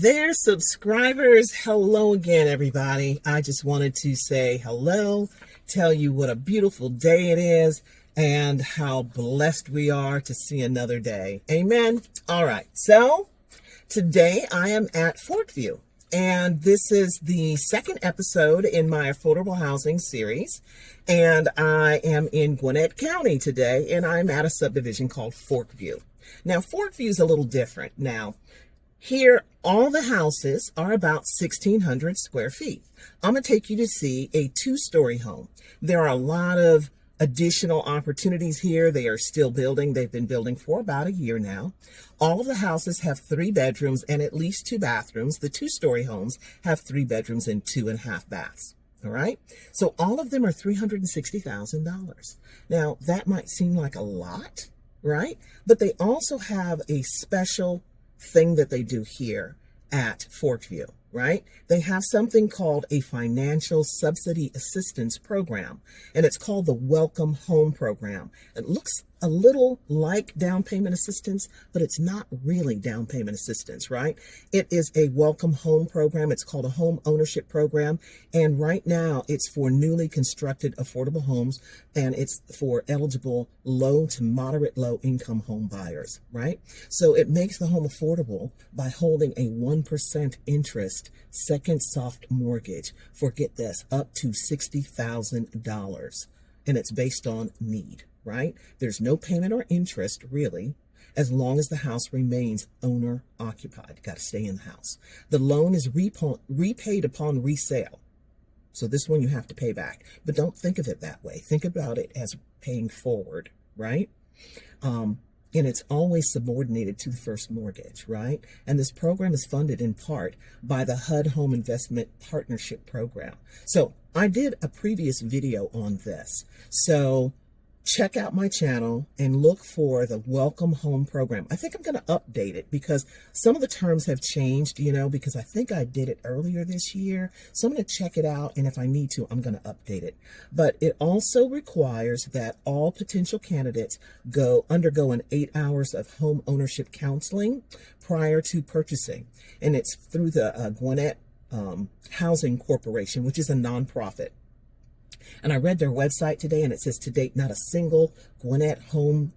there, subscribers. Hello again, everybody. I just wanted to say hello, tell you what a beautiful day it is, and how blessed we are to see another day. Amen. All right. So today I am at Forkview, and this is the second episode in my affordable housing series. And I am in Gwinnett County today, and I'm at a subdivision called Forkview. Now, Forkview is a little different. Now, here, all the houses are about 1,600 square feet. I'm going to take you to see a two-story home. There are a lot of additional opportunities here. They are still building. They've been building for about a year now. All of the houses have 3 bedrooms and at least 2 bathrooms. The two-story homes have 3 bedrooms and 2.5 baths. All right. So all of them are $360,000. Now, that might seem like a lot, right? But they also have a special thing that they do here at Forkview, right? They have something called a financial subsidy assistance program, and it's called the Welcome Home Program. It looks a little like down payment assistance, but it's not really down payment assistance, right? It is a Welcome Home Program. It's called a home ownership program, and right now it's for newly constructed affordable homes, and it's for eligible low to moderate low income home buyers, right? So it makes the home affordable by holding a 1% interest second soft mortgage for, get this, up to $60,000, and it's based on need. Right? There's no payment or interest, really, as long as the house remains owner occupied. Got to stay in the house. The loan is repaid upon resale. So this one you have to pay back. But don't think of it that way. Think about it as paying forward, right? And it's always subordinated to the first mortgage, right? And this program is funded in part by the HUD Home Investment Partnership Program. So I did a previous video on this. So check out my channel and look for the Welcome Home Program. I think I'm going to update it because some of the terms have changed, because I think I did it earlier this year. So I'm going to check it out, and if I need to, I'm going to update it. But it also requires that all potential candidates undergo an 8 hours of home ownership counseling prior to purchasing. And it's through the Gwinnett Housing Corporation, which is a nonprofit. And I read their website today, and it says to date, not a single Gwinnett home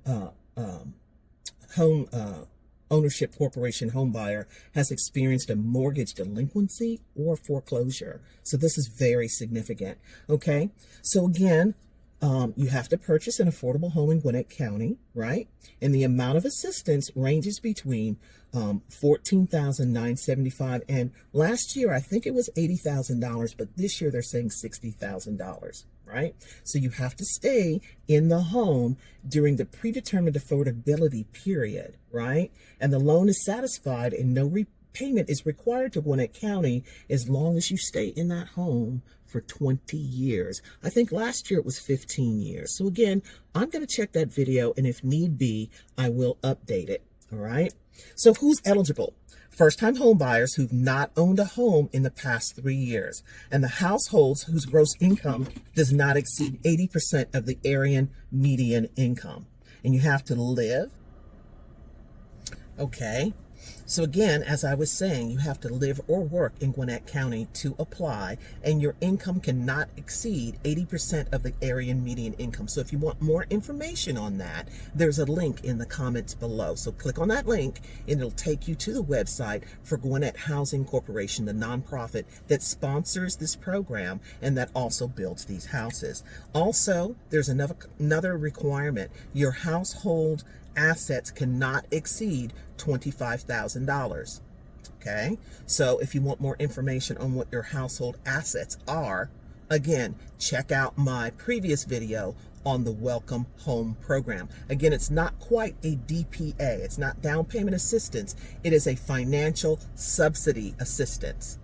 ownership corporation home buyer has experienced a mortgage delinquency or foreclosure. So this is very significant. Okay. So again, you have to purchase an affordable home in Gwinnett County, right? And the amount of assistance ranges between $14,975, and last year I think it was $80,000, but this year they're saying $60,000, right? So you have to stay in the home during the predetermined affordability period, right? And the loan is satisfied and no repayment is required to Gwinnett County as long as you stay in that home for 20 years. I think last year it was 15 years. So again, I'm going to check that video, and if need be, I will update it. All right. So who's eligible? First-time home buyers who've not owned a home in the past 3 years, and the households whose gross income does not exceed 80% of the area median income. And you have to live. Okay. So again, as I was saying, you have to live or work in Gwinnett County to apply, and your income cannot exceed 80% of the area median income. So if you want more information on that, there's a link in the comments below. So click on that link, and it'll take you to the website for Gwinnett Housing Corporation, the nonprofit that sponsors this program and that also builds these houses. Also, there's another requirement. Your household assets cannot exceed $25,000. Okay, so if you want more information on what your household assets are, again, check out my previous video on the Welcome Home Program. Again, it's not quite a DPA. It's not down payment assistance. It is a financial subsidy assistance.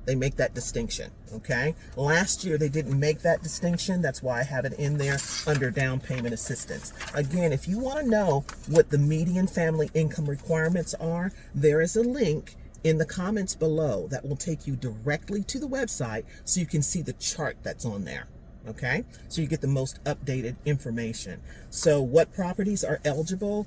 They make that distinction, okay? Last year, they didn't make that distinction. That's why I have it in there under down payment assistance. Again, if you want to know what the median family income requirements are, there is a link in the comments below that will take you directly to the website so you can see the chart that's on there. Okay, so you get the most updated information. So what properties are eligible?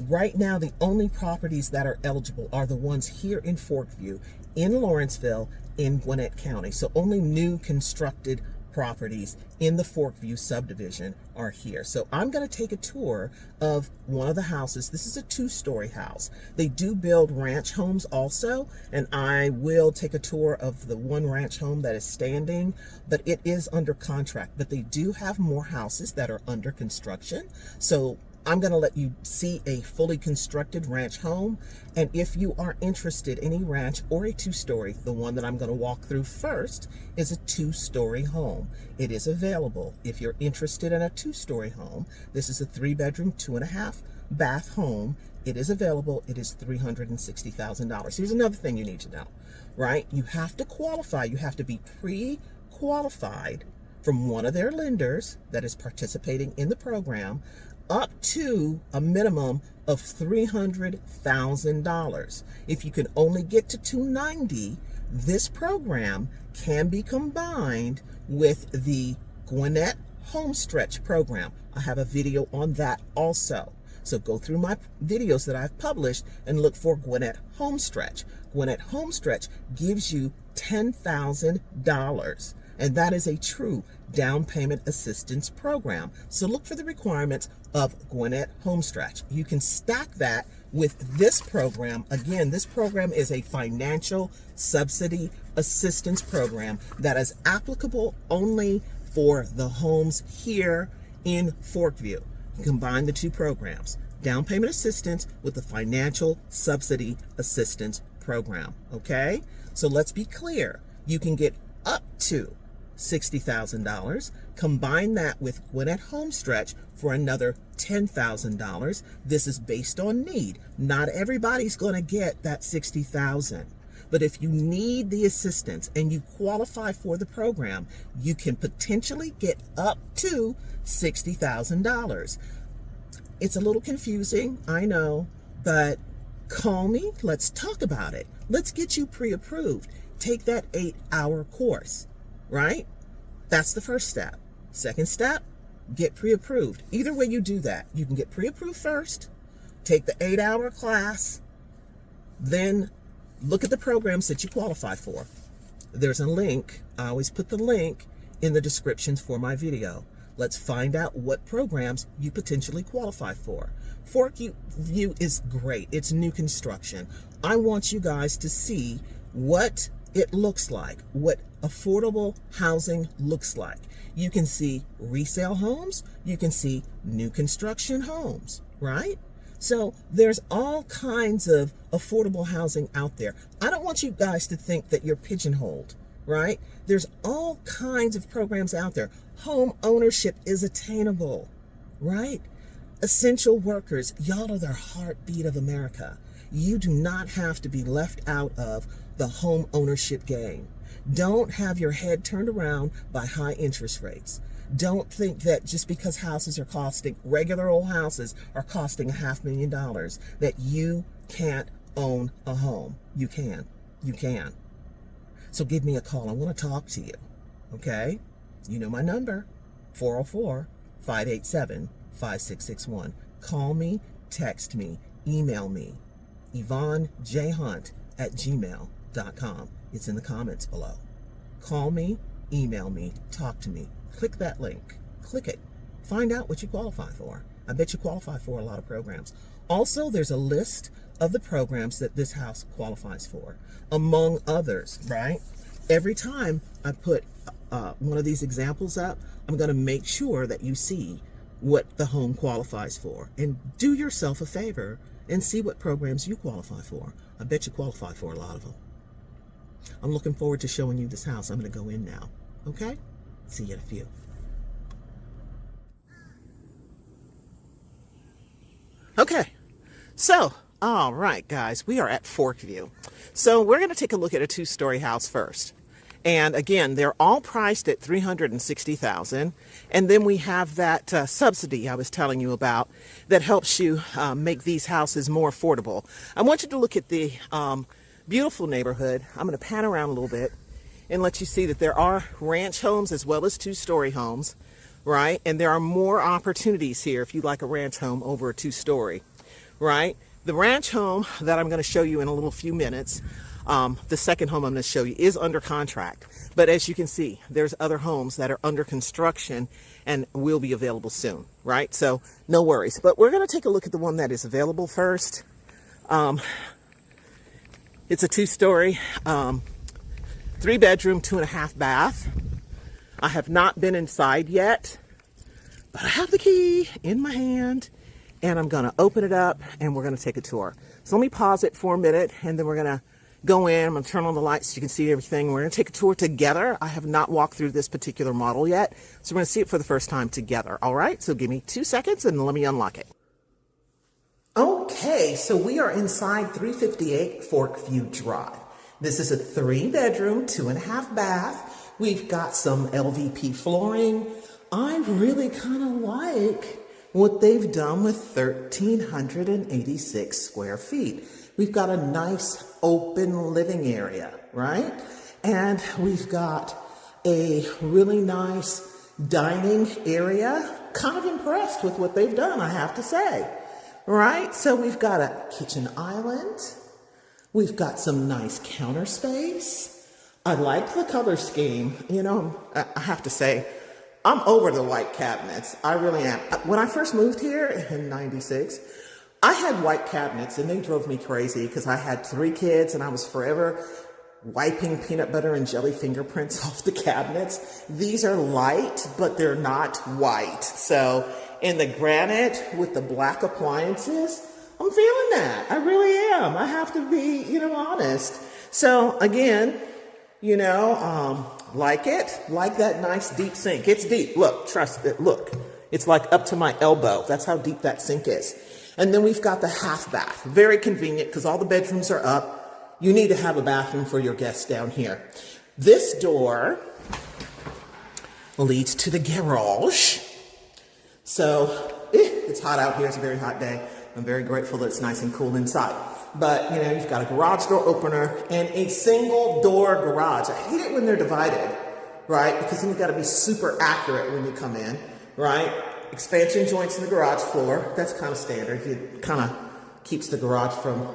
Right now, the only properties that are eligible are the ones here in Forkview, in Lawrenceville, in Gwinnett County. So only new constructed properties in the Forkview subdivision are here. So I'm going to take a tour of one of the houses. This is a 2-story house. They do build ranch homes also, and I will take a tour of the one ranch home that is standing, but it is under contract. But they do have more houses that are under construction. So I'm going to let you see a fully constructed ranch home. And if you are interested in a ranch or a 2-story, the one that I'm going to walk through first is a 2-story home. It is available. If you're interested in a 2-story home, this is a 3-bedroom, 2.5-bath home. It is available. It is $360,000. Here's another thing you need to know, right? You have to qualify. You have to be pre-qualified from one of their lenders that is participating in the program, up to a minimum of $300,000. If you can only get to $290,000, this program can be combined with the Gwinnett Homestretch program. I have a video on that also. So go through my videos that I've published and look for Gwinnett Homestretch. Gwinnett Homestretch gives you $10,000. And that is a true down payment assistance program. So look for the requirements of Gwinnett Homestretch. You can stack that with this program. Again, this program is a financial subsidy assistance program that is applicable only for the homes here in Forkview. You combine the two programs, down payment assistance with the financial subsidy assistance program. Okay? So let's be clear. You can get up to $60,000. Combine that with Gwinnett Homestretch for another $10,000. This is based on need. Not everybody's going to get that $60,000. But if you need the assistance and you qualify for the program, you can potentially get up to $60,000. It's a little confusing, I know, but call me. Let's talk about it. Let's get you pre-approved. Take that 8-hour course. Right? That's the first step. Second step, get pre-approved. Either way you do that, you can get pre-approved first, take the 8-hour class, then look at the programs that you qualify for. There's a link. I always put the link in the descriptions for my video. Let's find out what programs you potentially qualify for. Forkview is great. It's new construction. I want you guys to see what it looks like, what affordable housing looks like. You can see resale homes, you can see new construction homes, right? So there's all kinds of affordable housing out there. I don't want you guys to think that you're pigeonholed, right? There's all kinds of programs out there. Home ownership is attainable, right? Essential workers, y'all are the heartbeat of America. You do not have to be left out of the home ownership game. Don't have your head turned around by high interest rates. Don't think that just because houses are costing, regular old houses are costing $500,000, that you can't own a home. You can. You can. So give me a call. I want to talk to you. Okay? You know my number, 404-587-5661. Call me, text me, email me, YvonneJHunt@gmail.com. It's in the comments below. Call me, email me, talk to me. Click that link. Click it. Find out what you qualify for. I bet you qualify for a lot of programs. Also, there's a list of the programs that this house qualifies for, among others, right? Every time I put one of these examples up, I'm going to make sure that you see what the home qualifies for. And do yourself a favor and see what programs you qualify for. I bet you qualify for a lot of them. I'm looking forward to showing you this house. I'm going to go in now. Okay? See you in a few. Okay. So, all right, guys, we are at Forkview. So we're going to take a look at a 2-story house first. And again, they're all priced at $360,000. And then we have that subsidy I was telling you about that helps you make these houses more affordable. I want you to look at the beautiful neighborhood. I'm going to pan around a little bit. and let you see that there are ranch homes as well as two-story homes, right? And there are more opportunities here if you like a ranch home over a two-story, right? The ranch home that I'm going to show you in a little few minutes, the second home I'm going to show you, is under contract. But as you can see, there's other homes that are under construction and will be available soon, right? So no worries. But we're going to take a look at the one that is available first. It's a two-story, 3-bedroom, 2.5 bath. I have not been inside yet, but I have the key in my hand, and I'm going to open it up and we're going to take a tour. So let me pause it for a minute, and then we're going to go in. I'm going to turn on the lights so you can see everything. We're going to take a tour together. I have not walked through this particular model yet, so we're going to see it for the first time together. All right, so give me 2 seconds and let me unlock it. Okay, so we are inside 358 Forkview Drive. This is a 3-bedroom, 2.5 bath. We've got some LVP flooring. I really kind of like what they've done with 1,386 square feet. We've got a nice open living area, right? And we've got a really nice dining area. Kind of impressed with what they've done, I have to say, right? So we've got a kitchen island. We've got some nice counter space. I like the color scheme. You know, I have to say, I'm over the white cabinets. I really am. When I first moved here in '96, I had white cabinets and they drove me crazy because I had 3 kids and I was forever wiping peanut butter and jelly fingerprints off the cabinets. These are light, but they're not white. So in the granite with the black appliances, I'm feeling that. I really am. I have to be, honest. So again, like it, like that nice deep sink. It's deep. Look, trust it. Look, it's like up to my elbow. That's how deep that sink is. And then we've got the half bath. Very convenient because all the bedrooms are up. You need to have a bathroom for your guests down here. This door leads to the garage. So it's hot out here. It's a very hot day. I'm very grateful that it's nice and cool inside. But, you've got a garage door opener and a single door garage. I hate it when they're divided, right? Because then you've got to be super accurate when you come in, right? Expansion joints in the garage floor. That's kind of standard. It kind of keeps the garage from,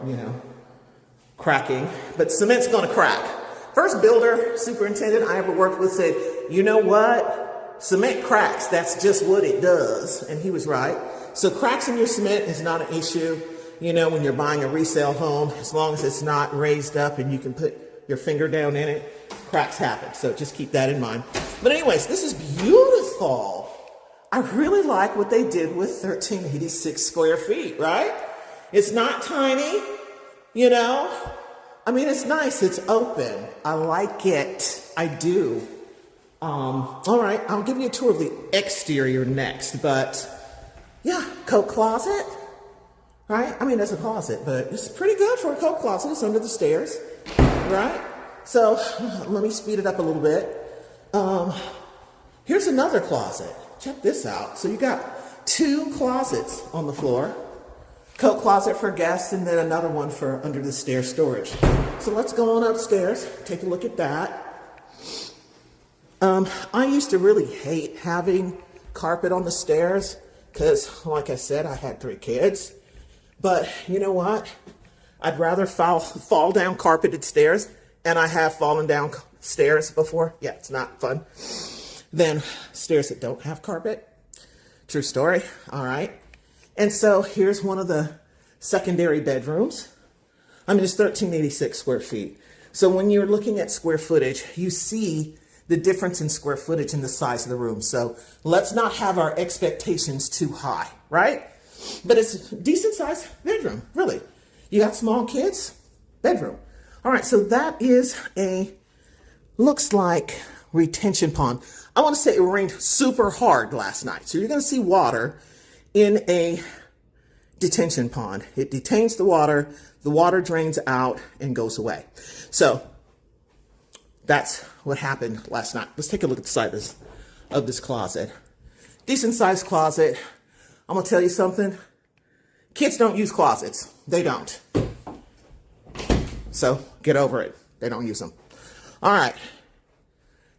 cracking. But cement's going to crack. First builder, superintendent I ever worked with said, you know what? Cement cracks. That's just what it does. And he was right. So cracks in your cement is not an issue. When you're buying a resale home, as long as it's not raised up and you can put your finger down in it, cracks happen. So just keep that in mind. But anyways, this is beautiful. I really like what they did with 1,386 square feet, right? It's not tiny, it's nice. It's open. I like it. I do. All right, I'll give you a tour of the exterior next, but yeah, coat closet. Right? That's a closet, but it's pretty good for a coat closet. It's under the stairs, right? So let me speed it up a little bit. Here's another closet. Check this out. So you got 2 closets on the floor. Coat closet for guests and then another one for under the stairs storage. So let's go on upstairs. Take a look at that. I used to really hate having carpet on the stairs because, like I said, I had 3 kids. But you know what? I'd rather fall down carpeted stairs, and I have fallen down stairs before. Yeah, it's not fun. Than stairs that don't have carpet. True story. All right. And so here's one of the secondary bedrooms. It's 1,386 square feet. So when you're looking at square footage, you see the difference in square footage and the size of the room. So let's not have our expectations too high, right? But it's a decent sized bedroom, really. You got small kids, bedroom. All right, so that is looks like retention pond. I want to say it rained super hard last night. So you're going to see water in a detention pond. It detains the water drains out and goes away. So that's what happened last night. Let's take a look at the side of this closet. Decent sized closet. I'm going to tell you something. Kids don't use closets. They don't. So get over it. They don't use them. All right.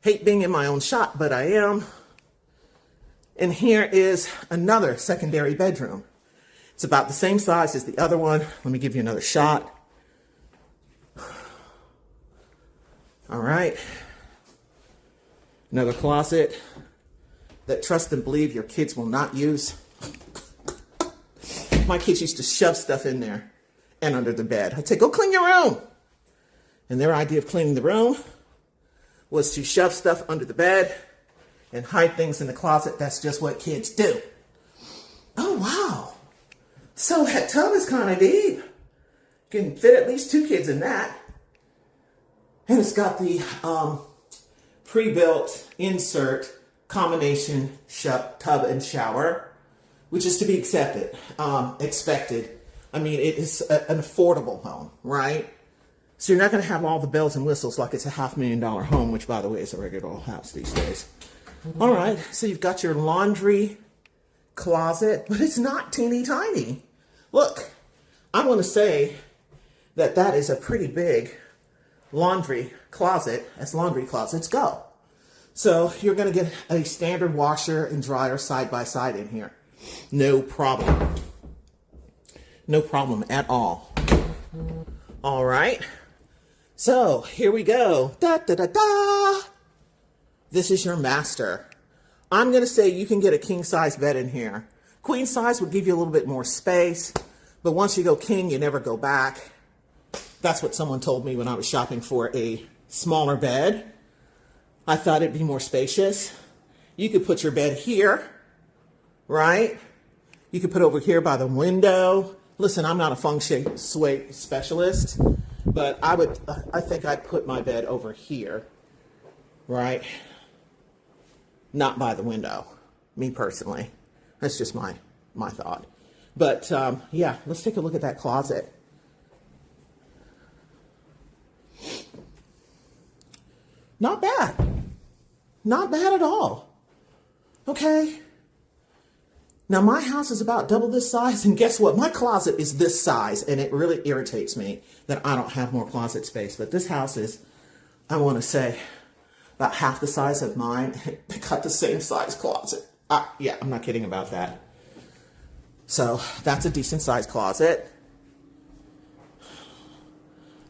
Hate being in my own shot, but I am. And here is another secondary bedroom. It's about the same size as the other one. Let me give you another shot. All right. Another closet that trust and believe your kids will not use. My kids used to shove stuff in there and under the bed. I'd say, go clean your room. And their idea of cleaning the room was to shove stuff under the bed and hide things in the closet. That's just what kids do. Oh, wow. So that tub is kind of deep. You can fit at least 2 kids in that. And it's got the pre-built insert combination tub and shower, which is to be expected. I mean, it is an affordable home, right? So you're not going to have all the bells and whistles like it's a $500,000 home, which, by the way, is a regular old house these days. All right, so you've got your laundry closet, but it's not teeny tiny. Look, I want to say that that is a pretty big laundry closet as laundry closets go. So you're going to get a standard washer and dryer side by side in here. No problem. No problem at all. All right. So here we go. Da, da, da, da. This is your master. I'm going to say you can get a king size bed in here. Queen size would give you a little bit more space, but once you go king, you never go back. That's what someone told me when I was shopping for a smaller bed. I thought it'd be more spacious. You could put your bed here, right? You could put it over here by the window. Listen, I'm not a feng shui specialist, but I think I'd put my bed over here, right? Not by the window, me personally. That's just my thought. But yeah, let's take a look at that closet. Not bad. Not bad at all. Okay. Now my house is about double this size, and guess what? My closet is this size, and it really irritates me that I don't have more closet space. But this house is, I want to say, about half the size of mine. It got the same size closet. Yeah, I'm not kidding about that. So that's a decent size closet.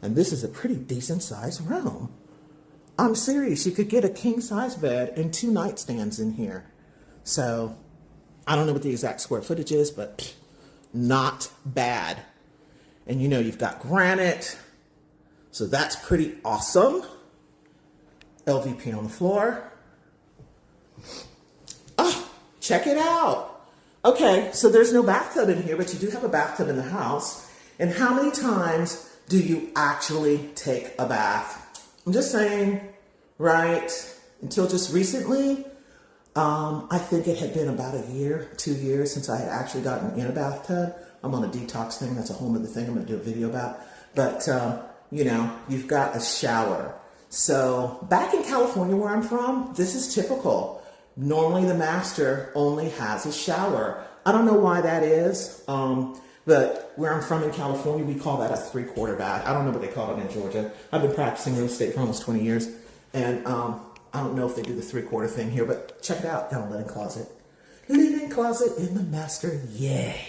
And this is a pretty decent size room. I'm serious. You could get a king size bed and 2 nightstands in here. So I don't know what the exact square footage is, but not bad. And you know, you've got granite. So that's pretty awesome. LVP on the floor. Oh, check it out. Okay, so there's no bathtub in here, but you do have a bathtub in the house. And how many times do you actually take a bath? I'm just saying, right? Until just recently, I think it had been about 1 year, 2 years since I had actually gotten in a bathtub. I'm on a detox thing. That's a whole other thing I'm going to do a video about. But, you know, you've got a shower. So back in California where I'm from, this is typical. Normally the master only has a shower. I don't know why that is. But where I'm from in California, we call that a 3/4 bath. I don't know what they call it in Georgia. I've been practicing real estate for almost 20 years. And I don't know if they do the 3/4 thing here, but check it out. Down linen closet. Linen closet in the master. Yay.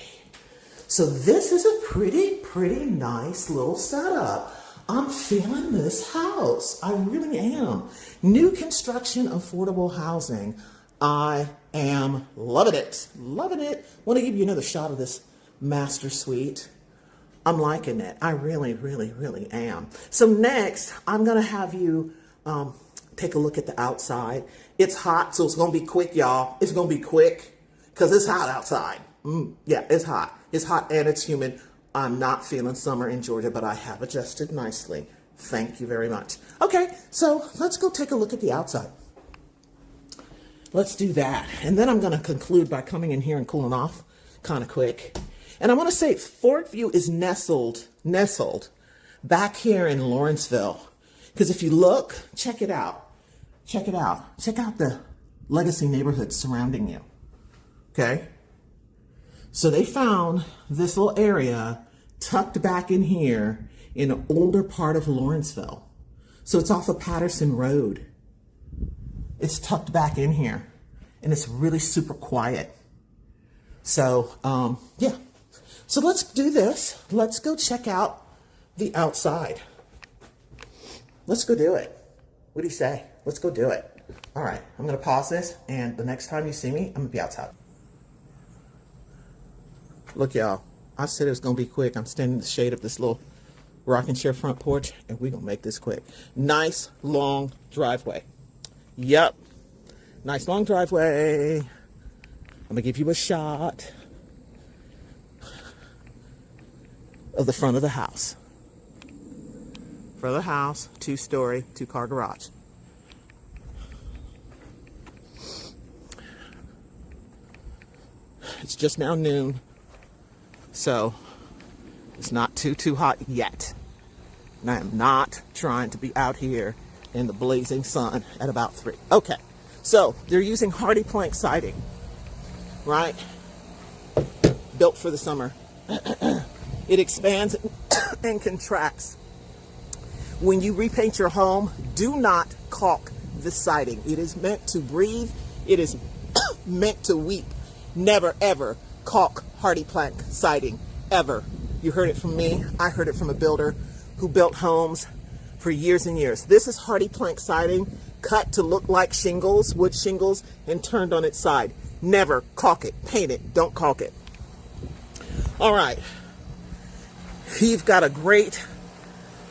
So this is a pretty nice little setup. I'm feeling this house. I really am. New construction, affordable housing. I am loving it. Loving it. Want to give you another shot of this master suite. I'm liking it. I really am. So next, I'm going to have you take a look at the outside. It's hot, so it's going to be quick, y'all. It's going to be quick because it's hot outside. Yeah, it's hot. It's hot and it's humid. I'm not feeling summer in Georgia, but I have adjusted nicely. Thank you very much. Okay, so let's go take a look at the outside. Let's do that. And then I'm going to conclude by coming in here and cooling off kind of quick. And I want to say Forkview is nestled back here in Lawrenceville. Because if you look, check it out. Check it out. Check out the legacy neighborhoods surrounding you. Okay? So they found this little area tucked back in here in an older part of Lawrenceville. So it's off of Patterson Road. It's tucked back in here, and it's really super quiet. So, yeah. So let's do this. Let's go check out the outside. Let's go do it. What do you say? Let's go do it. All right, I'm gonna pause this, and the next time you see me, I'm gonna be outside. Look, y'all, I said it was gonna be quick. I'm standing in the shade of this little rocking chair front porch, and we're gonna make this quick. Nice long driveway. Yep, nice long driveway. I'm gonna give you a shot of the front of the house. Front of the house, 2-story, 2-car garage. It's just now noon, so it's not too hot yet. And I am not trying to be out here in the blazing sun at about 3. Okay, so they're using hardy plank siding, right? Built for the summer. It expands and contracts. When you repaint your home, do not caulk the siding. It is meant to breathe. It is meant to weep. Never, ever caulk hardy plank siding, ever. You heard it from me. I heard it from a builder who built homes for years and years. This is hardy plank siding, cut to look like shingles, wood shingles, and turned on its side. Never caulk it. Paint it. Don't caulk it. All right. You've got a great,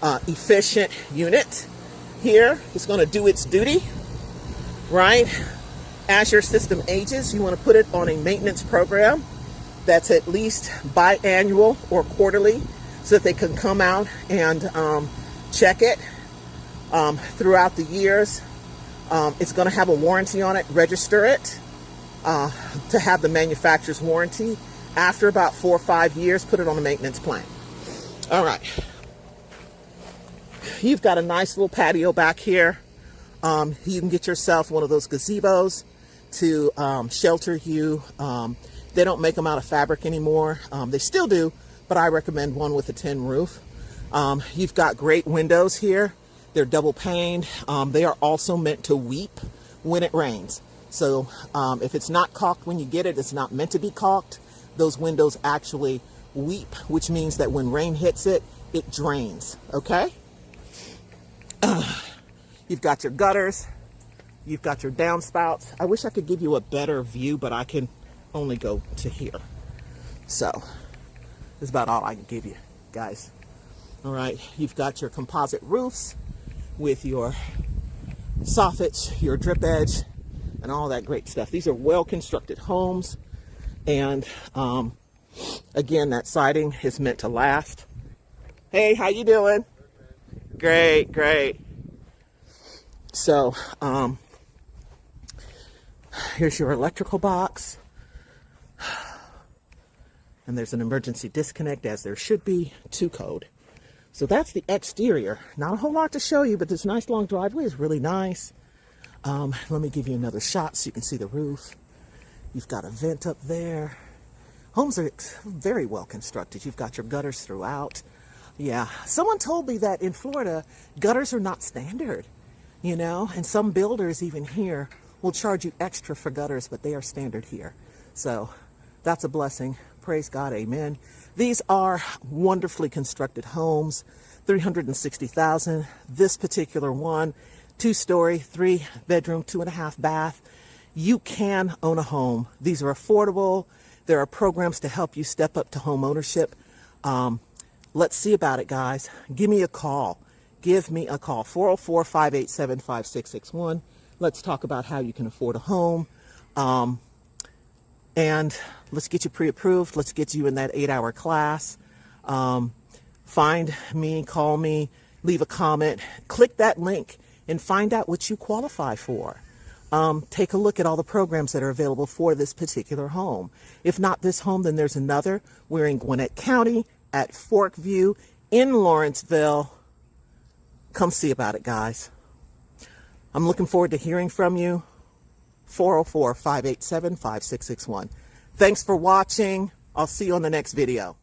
efficient unit here. It's going to do its duty, right? As your system ages, you want to put it on a maintenance program that's at least biannual or quarterly, so that they can come out and check it throughout the years. It's going to have a warranty on it. Register it to have the manufacturer's warranty. After about 4 or 5 years, put it on a maintenance plan. All right. You've got a nice little patio back here. You can get yourself one of those gazebos to shelter you. They don't make them out of fabric anymore. They still do, but I recommend one with a tin roof. You've got great windows here. They're double paned. They are also meant to weep when it rains. So if it's not caulked when you get it, it's not meant to be caulked. Those windows actually weep, which means that when rain hits it, it drains, okay? You've got your gutters. You've got your downspouts. I wish I could give you a better view, but I can only go to here. So that's about all I can give you, guys. All right, you've got your composite roofs with your soffits, your drip edge, and all that great stuff. These are well-constructed homes. And again, that siding is meant to last. Hey, how you doing? Great, great. So, here's your electrical box. And there's an emergency disconnect, as there should be, to code. So that's the exterior. Not a whole lot to show you, but this nice long driveway is really nice. Let me give you another shot so you can see the roof. You've got a vent up there. Homes are very well constructed. You've got your gutters throughout. Yeah, someone told me that in Florida, gutters are not standard, you know, and some builders even here will charge you extra for gutters, but they are standard here. So that's a blessing. Praise God, amen. These are wonderfully constructed homes, $360,000. This particular one, 2-story, 3-bedroom, 2.5 bath. You can own a home. These are affordable. There are programs to help you step up to home ownership. Let's see about it, guys. Give me a call. Give me a call, 404-587-5661. Let's talk about how you can afford a home. And let's get you pre-approved. Let's get you in that 8-hour class. Find me, call me, leave a comment, click that link and find out what you qualify for. Take a look at all the programs that are available for this particular home. If not this home, then there's another. We're in Gwinnett County at Forkview in Lawrenceville. Come see about it, guys. I'm looking forward to hearing from you. 404-587-5661. Thanks for watching. I'll see you on the next video.